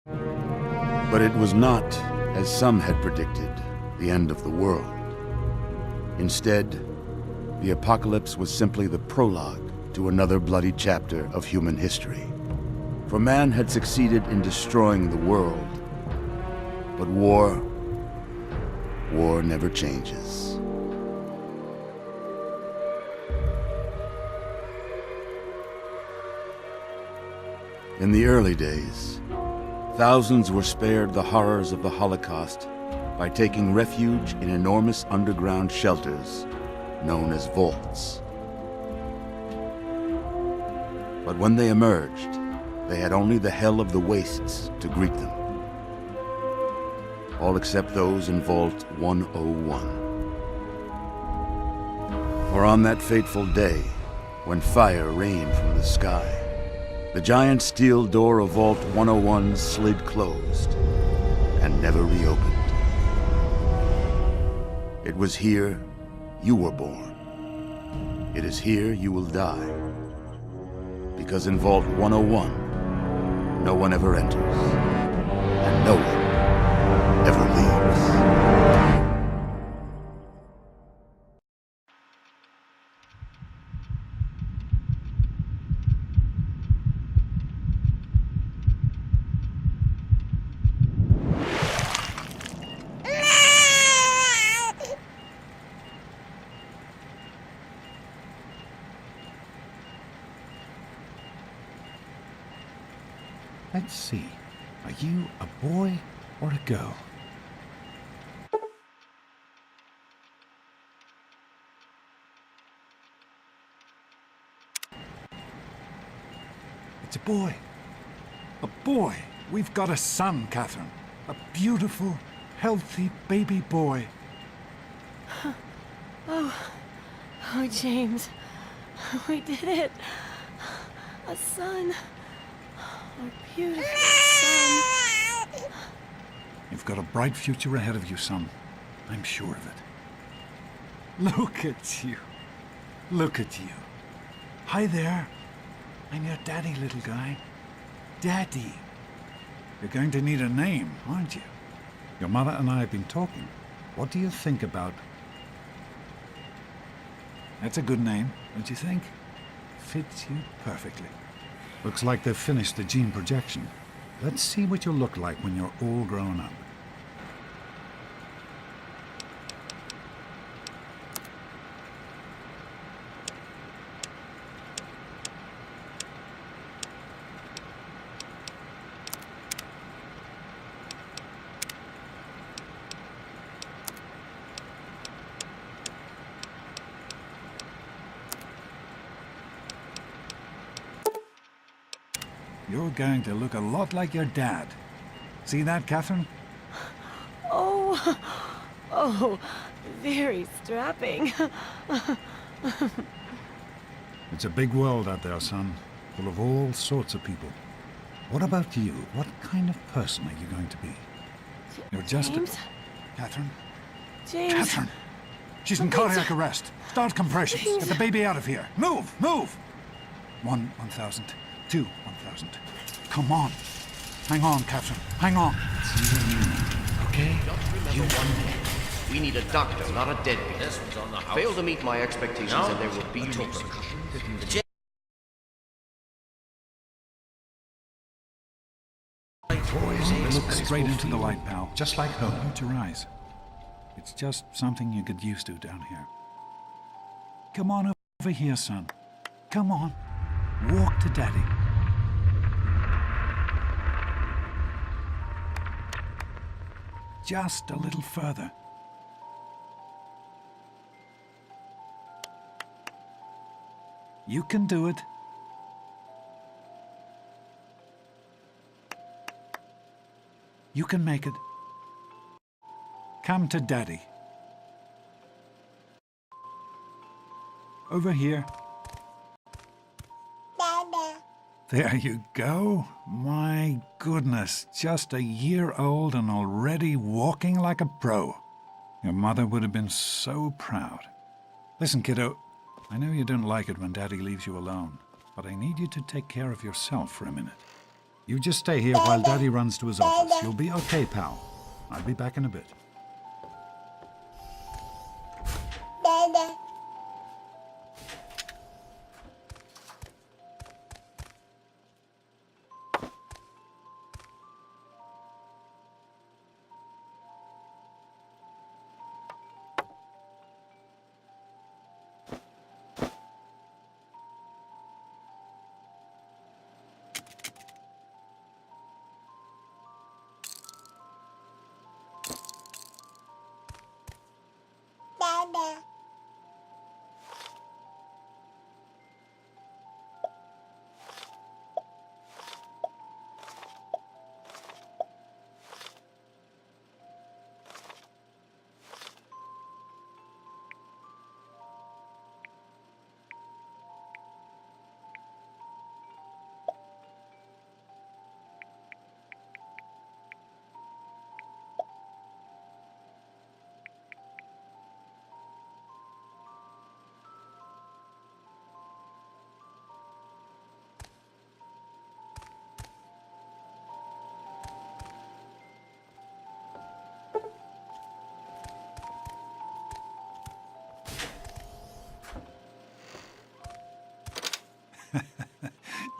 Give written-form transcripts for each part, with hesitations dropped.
But it was not, as some had predicted, the end of the world. Instead, the apocalypse was simply the prologue to another bloody chapter of human history. For man had succeeded in destroying the world, but war never changes. In the early days, thousands were spared the horrors of the Holocaust by taking refuge in enormous underground shelters known as vaults. But when they emerged, they had only the hell of the wastes to greet them. All except those in Vault 101. For on that fateful day, when fire rained from the sky, the giant steel door of Vault 101 slid closed and never reopened. It was here you were born. It is here you will die. Because in Vault 101, no one ever enters, and no one ever leaves. Let's see. Are you a boy or a girl? It's a boy. A boy. We've got a son, Catherine. A beautiful, healthy baby boy. Oh, James. We did it. A son. Our beautiful son. You've got a bright future ahead of you, son. I'm sure of it. Look at you. Look at you. Hi there. I'm your daddy, little guy. Daddy. You're going to need a name, aren't you? Your mother and I have been talking. What do you think about... That's a good name, don't you think? Fits you perfectly. Looks like they've finished the gene projection. Let's see what you'll look like when you're all grown up. You're going to look a lot like your dad. See that, Catherine? Oh, very strapping. It's a big world out there, son. Full of all sorts of people. What about you? What kind of person are you going to be? You're just James? Catherine? James. Catherine! She's in cardiac arrest. Start compressions. James. Get the baby out of here. Move! Move! 1,000. 2, 1,000. Come on. Hang on, Catherine. Hang on. Okay? Just remember one thing. We need a doctor, not a deadbeat. This one's on the house. Fail to meet my expectations No, and there will be that's repercussions. Look straight into the light, pal. Just like home. Close your eyes. It's just something you get used to down here. Come on over here, son. Come on. Walk to Daddy. Just a little further. You can do it. You can make it. Come to Daddy. Over here. There you go. My goodness, just a year old and already walking like a pro. Your mother would have been so proud. Listen, kiddo, I know you don't like it when Daddy leaves you alone, but I need you to take care of yourself for a minute. You just stay here while Daddy runs to his office. You'll be okay, pal. I'll be back in a bit.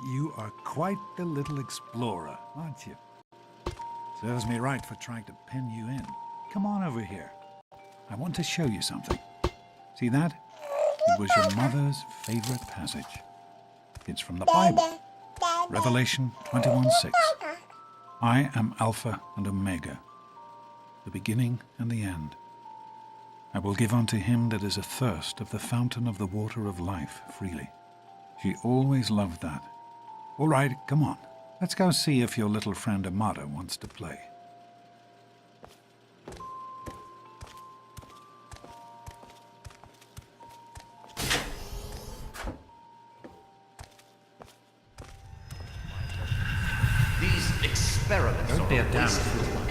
You are quite the little explorer, aren't you? Serves me right for trying to pen you in. Come on over here. I want to show you something. See that? It was your mother's favorite passage. It's from the Bible. Revelation 21:6. I am Alpha and Omega, the beginning and the end. I will give unto him that is athirst of the fountain of the water of life freely. She always loved that. All right, come on. Let's go see if your little friend Amada wants to play. These experiments Don't be a are damn wasted. fool.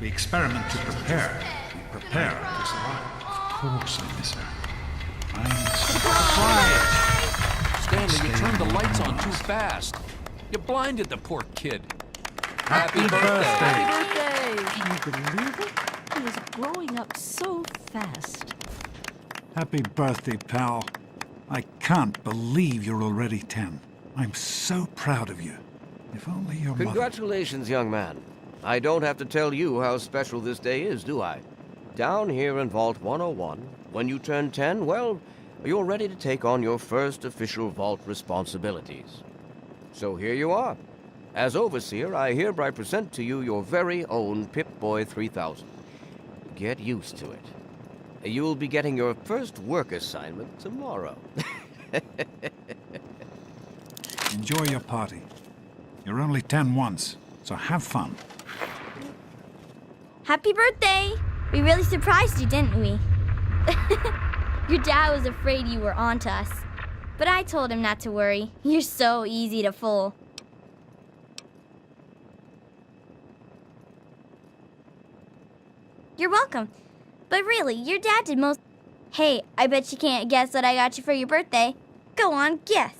We experiment to prepare. We prepare to survive. Of course I miss her. I'm surprised. Stanley, you turned the lights on too fast. You blinded the poor kid. Happy birthday. Happy birthday! Can you believe it? He is growing up so fast. Happy birthday, pal. I can't believe you're already 10. I'm so proud of you. If only your mother... Congratulations, young man. I don't have to tell you how special this day is, do I? Down here in Vault 101, when you turn 10, well, you're ready to take on your first official Vault responsibilities. So here you are. As Overseer, I hereby present to you your very own Pip-Boy 3000. Get used to it. You'll be getting your first work assignment tomorrow. Enjoy your party. You're only 10 once, so have fun. Happy birthday! We really surprised you, didn't we? Your dad was afraid you were onto us. But I told him not to worry. You're so easy to fool. You're welcome. But really, your dad did most... Hey, I bet you can't guess what I got you for your birthday. Go on, guess.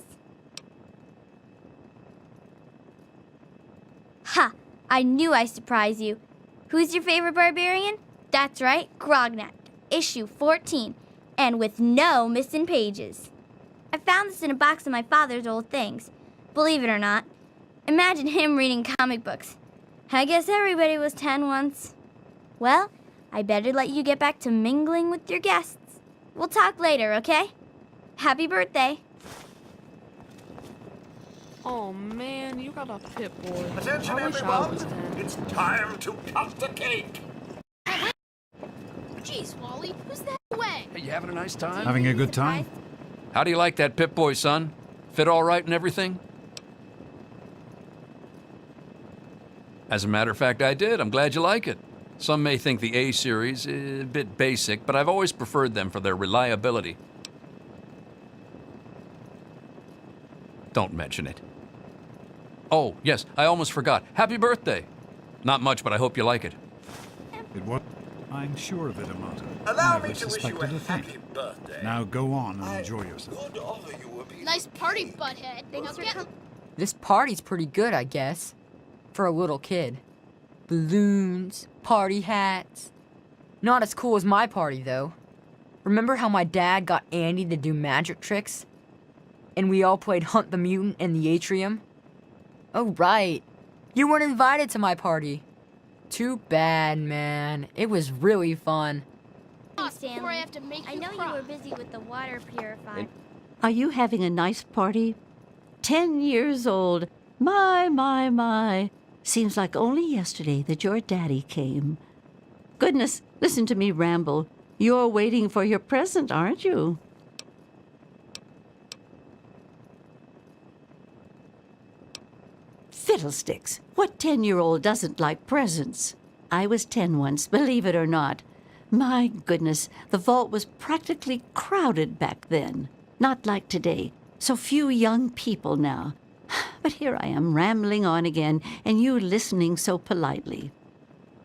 Ha! I knew I'd surprise you. Who's your favorite barbarian? That's right, Grognak, issue 14, and with no missing pages. I found this in a box of my father's old things. Believe it or not. Imagine him reading comic books. I guess everybody was 10 once. Well, I better let you get back to mingling with your guests. We'll talk later, okay? Happy birthday. Oh man, you got a Pip-Boy. Attention, I wish I everyone! was 10. It's time to cut the cake! Jeez, Wally, who's that way? Hey, you having a nice time? Having a good time? How do you like that Pip-Boy, son? Fit all right and everything? As a matter of fact, I did. I'm glad you like it. Some may think the A series is a bit basic, but I've always preferred them for their reliability. Don't mention it. Oh, yes, I almost forgot. Happy birthday! Not much, but I hope you like it. It was... I'm sure of it, Amata. Allow Never me to wish you suspected a a thing. happy birthday. Now go on and enjoy yourself. Could offer you a piece Nice of party, cake. butthead. Thanks for Now coming. This party's pretty good, I guess. For a little kid. Balloons, party hats. Not as cool as my party, though. Remember how my dad got Andy to do magic tricks? And we all played Hunt the Mutant in the atrium? Oh, right. You weren't invited to my party. Too bad, man. It was really fun. Hey, Before I have to make I you know you cry. were busy with the water purifier. Are you having a nice party? 10 years old. My. Seems like only yesterday that your daddy came. Goodness, listen to me ramble. You're waiting for your present, aren't you? Fiddlesticks! What 10-year-old doesn't like presents? I was 10 once, believe it or not. My goodness, the vault was practically crowded back then. Not like today. So few young people now. But here I am rambling on again, and you listening so politely.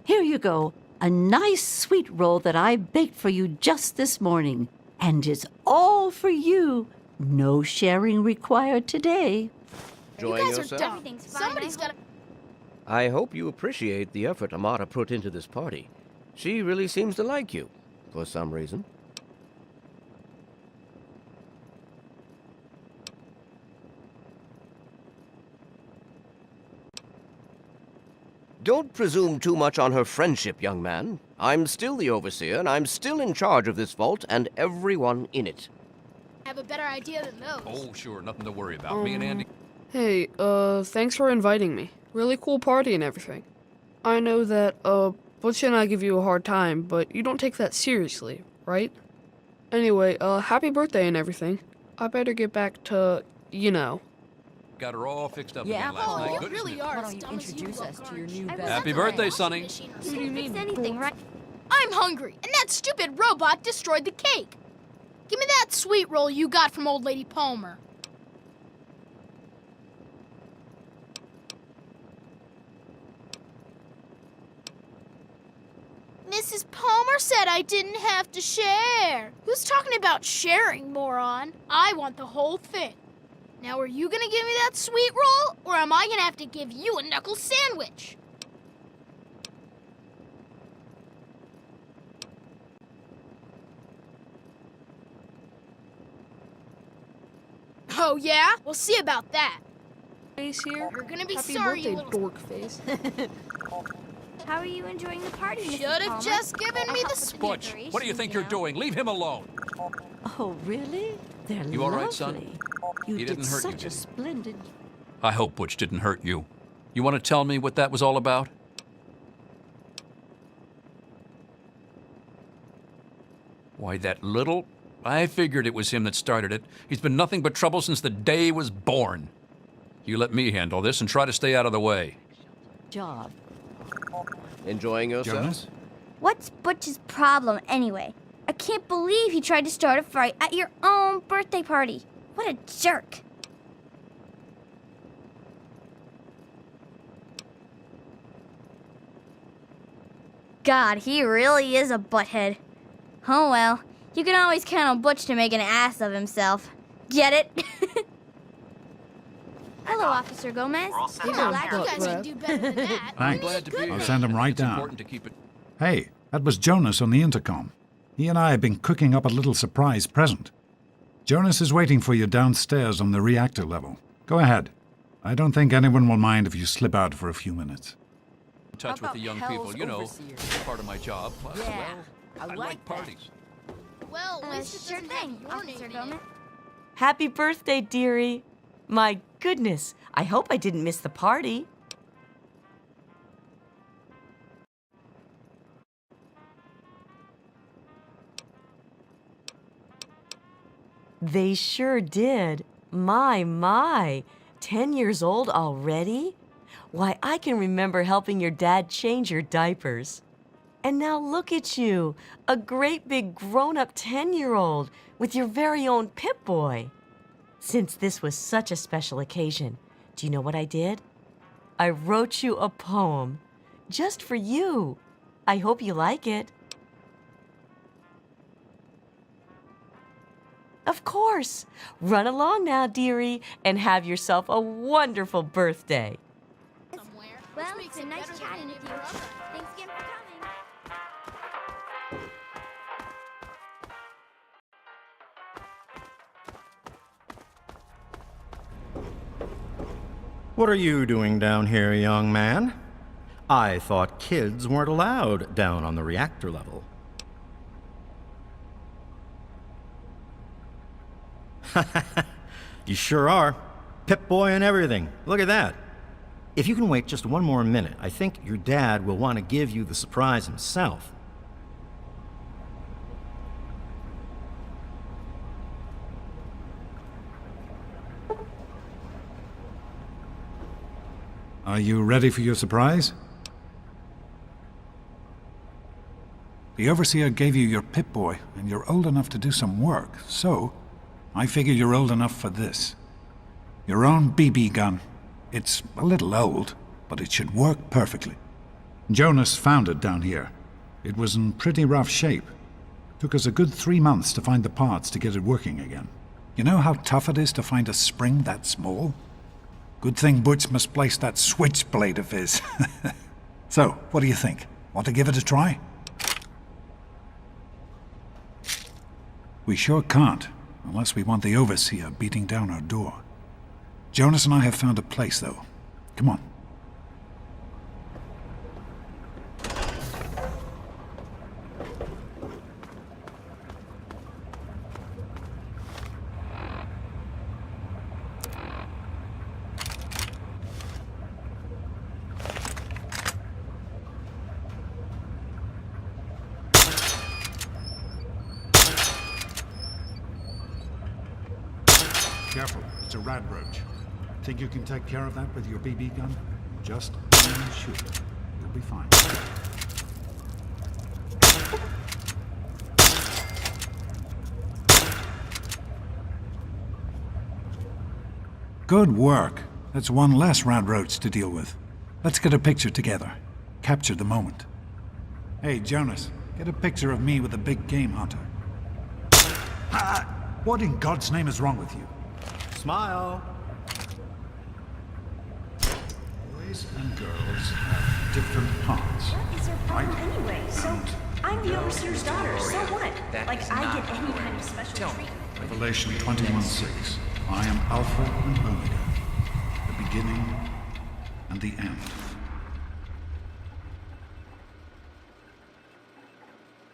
Here you go, a nice sweet roll that I baked for you just this morning. And it's all for you. No sharing required today. You Enjoying guys are yourself? dumb. Everything's fine, Somebody's I gotta. I hope you appreciate the effort Amata put into this party. She really seems to like you, for some reason. Don't presume too much on her friendship, young man. I'm still the overseer, and I'm still in charge of this vault and everyone in it. Have a better idea than those. Oh, sure, nothing to worry about. Me and Andy. Hey, thanks for inviting me. Really cool party and everything. I know that, Butch and I give you a hard time, but you don't take that seriously, right? Anyway, happy birthday and everything. I better get back to, you know. Got her all fixed up Yeah, again last Oh, night. you Good, really isn't it? are Why as don't you dumb as you introduce look, us to aren't your you? new I best Happy friend? birthday, Sonny. You didn't fix anything, right? I'm hungry, and that stupid robot destroyed the cake. Give me that sweet roll you got from old lady Palmer. Mrs. Palmer said I didn't have to share. Who's talking about sharing, moron? I want the whole thing. Now, are you gonna give me that sweet roll, or am I gonna have to give you a knuckle sandwich? Oh, yeah? We'll see about that. Face here. You're gonna be Happy sorry, birthday, you little... dork face. How are you enjoying the party, Mrs. Should have Palmer? just given I me helped the... with the Butch, decorations, what do you think you're know. doing? Leave him alone. Oh, really? They're You all right, son? lovely. You He did didn't hurt you, such did a he? splendid... I hope Butch didn't hurt you. You want to tell me what that was all about? Why, that little... I figured it was him that started it. He's been nothing but trouble since the day he was born. You let me handle this and try to stay out of the way. job. Enjoying yourself? Jonas? What's Butch's problem, anyway? I can't believe he tried to start a fight at your own birthday party. What a jerk. God, he really is a butthead. Oh well, you can always count on Butch to make an ass of himself. Get it? Hello, Officer Gomez. Come on, you guys can do better than that. I'm Thanks. glad to be I'll here. send him right It's down. important to keep it... Hey, that was Jonas on the intercom. He and I have been cooking up a little surprise present. Jonas is waiting for you downstairs on the reactor level. Go ahead. I don't think anyone will mind if you slip out for a few minutes. in touch How with the about young Hell's people. You know, Overseer? part of my job. Plus, Yeah, well, I I like that. parties. Well, at least it Sure doesn't have thing, your Officer name in it. Gomez. Happy birthday, dearie. My goodness, I hope I didn't miss the party. They sure did. My. 10 years old already? Why, I can remember helping your dad change your diapers. And now look at you, a great big grown-up 10-year-old with your very own Pip-Boy. Since this was such a special occasion, do you know what I did? I wrote you a poem, just for you. I hope you like it. Of course. Run along now, dearie, and have yourself a wonderful birthday. Well, it's been nice chatting with you. Thanks again for coming. What are you doing down here, young man? I thought kids weren't allowed down on the reactor level. You sure are. Pip-Boy and everything. Look at that. If you can wait just one more minute, I think your dad will want to give you the surprise himself. Are you ready for your surprise? The Overseer gave you your Pip-Boy, and you're old enough to do some work, so I figure you're old enough for this. Your own BB gun. It's a little old, but it should work perfectly. Jonas found it down here. It was in pretty rough shape. Took us a good 3 months to find the parts to get it working again. You know how tough it is to find a spring that small? Good thing Butch misplaced that switchblade of his. So, what do you think? Want to give it a try? We sure can't, unless we want the Overseer beating down our door. Jonas and I have found a place, though. Come on. Careful, it's a radroach. Think you can take care of that with your BB gun? Just aim and shoot it. You'll be fine. Good work. That's one less radroach to deal with. Let's get a picture together. Capture the moment. Hey, Jonas, get a picture of me with a big game hunter. What in God's name is wrong with you? Smile. Boys and girls have different parts. What is their problem right? anyway? So, I'm the Overseer's daughter, so what? That Like, is I not get any correct. kind of special Tell me. treatment. Revelation 21:6. I am Alpha and Omega, the beginning and the end.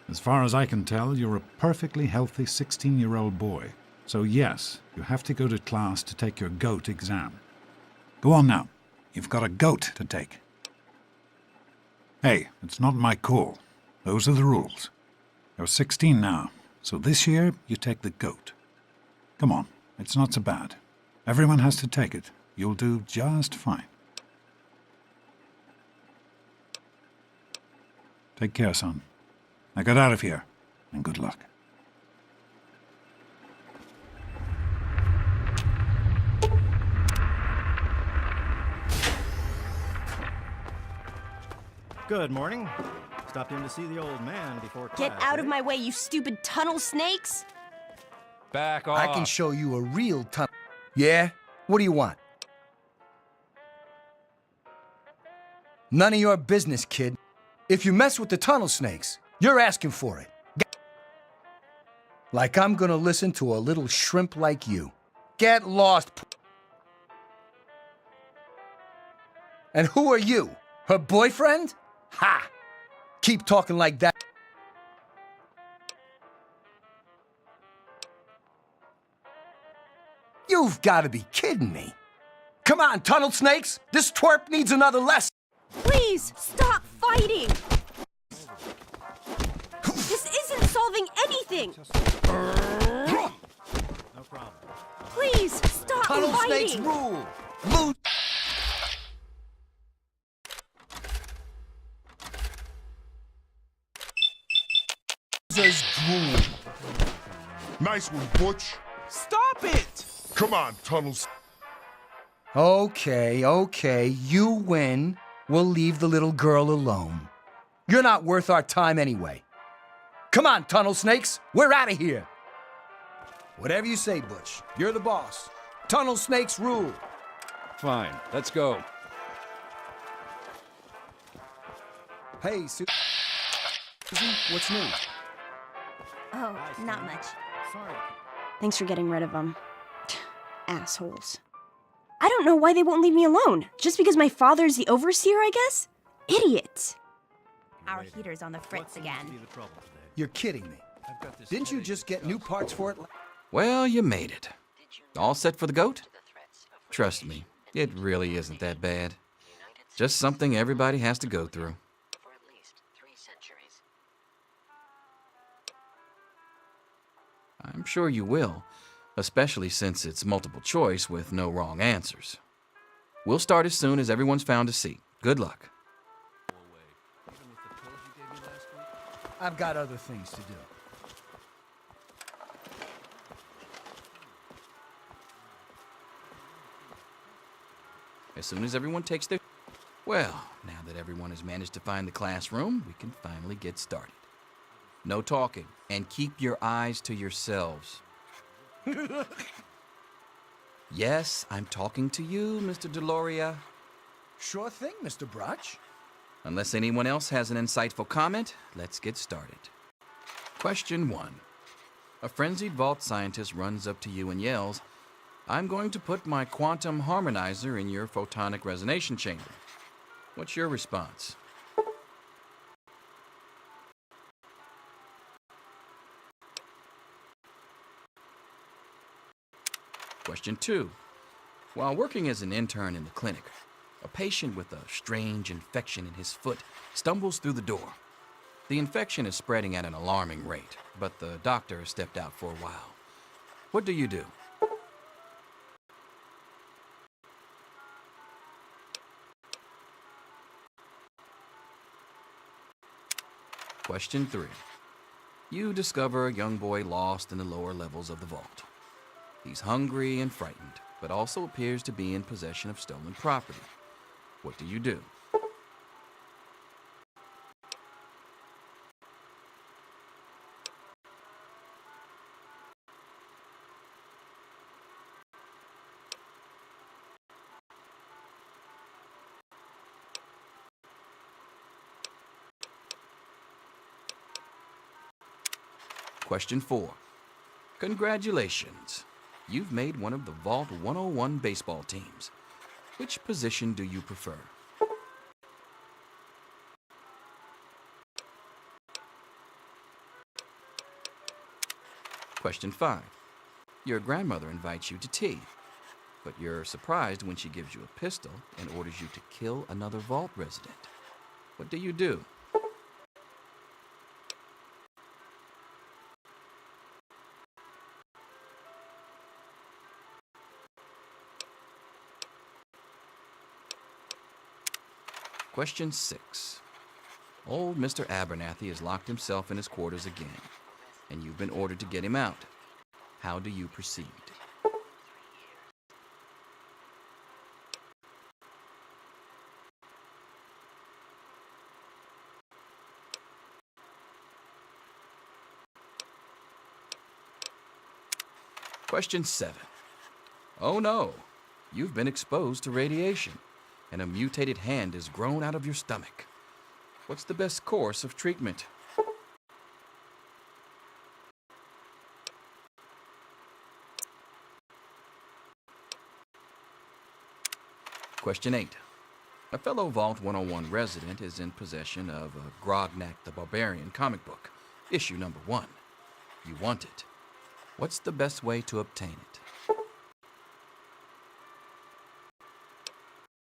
As far as I can tell, you're a perfectly healthy 16-year-old boy. So yes, you have to go to class to take your GOAT exam. Go on now. You've got a GOAT to take. Hey, it's not my call. Those are the rules. You're 16 now, so this year you take the GOAT. Come on, it's not so bad. Everyone has to take it. You'll do just fine. Take care, son. Now get out of here, and good luck. Good morning. Stopped in to see the old man before class. Get out of eh? my way, you stupid tunnel snakes! Back off. I can show you a real tunnel. Yeah? What do you want? None of your business, kid. If you mess with the tunnel snakes, you're asking for it. Like I'm gonna listen to a little shrimp like you. Get lost. And who are you? Her boyfriend? Ha! Keep talking like that. You've got to be kidding me. Come on, tunnel snakes. This twerp needs another lesson. Please, stop fighting! This isn't solving anything! No problem. Please, stop Tunnel snakes fighting! rule. Loot. Says drool. Nice one, Butch. Stop it! Come on, Tunnels. Okay, you win. We'll leave the little girl alone. You're not worth our time anyway. Come on, tunnel snakes. We're out of here. Whatever you say, Butch. You're the boss. Tunnel snakes rule. Fine, let's go. Hey, Susan, what's new? Oh, not much. Thanks for getting rid of them. Assholes. I don't know why they won't leave me alone. Just because my father's the overseer, I guess? Idiots. Our heater's on the fritz again. You're kidding me. Didn't you just get new parts for it? Well, you made it. All set for the goat? Trust me, it really isn't that bad. Just something everybody has to go through. I'm sure you will, especially since it's multiple choice with no wrong answers. We'll start as soon as everyone's found a seat. Good luck. I've got other things to do. As soon as everyone takes their... Well, now that everyone has managed to find the classroom, we can finally get started. No talking, and keep your eyes to yourselves. Yes, I'm talking to you, Mr. Deloria. Sure thing, Mr. Brotch. Unless anyone else has an insightful comment, let's get started. Question 1. A frenzied vault scientist runs up to you and yells, "I'm going to put my quantum harmonizer in your photonic resonation chamber." What's your response? Question 2. While working as an intern in the clinic, a patient with a strange infection in his foot stumbles through the door. The infection is spreading at an alarming rate, but the doctor has stepped out for a while. What do you do? Question 3. You discover a young boy lost in the lower levels of the vault. He's hungry and frightened, but also appears to be in possession of stolen property. What do you do? Question 4. Congratulations. You've made one of the Vault 101 baseball teams. Which position do you prefer? Question 5. Your grandmother invites you to tea, but you're surprised when she gives you a pistol and orders you to kill another Vault resident. What do you do? Question 6. Old Mr. Abernathy has locked himself in his quarters again, and you've been ordered to get him out. How do you proceed? Question 7. Oh no, you've been exposed to radiation, and a mutated hand has grown out of your stomach. What's the best course of treatment? Question 8. A fellow Vault 101 resident is in possession of a Grognak the Barbarian comic book, issue number 1. You want it. What's the best way to obtain it?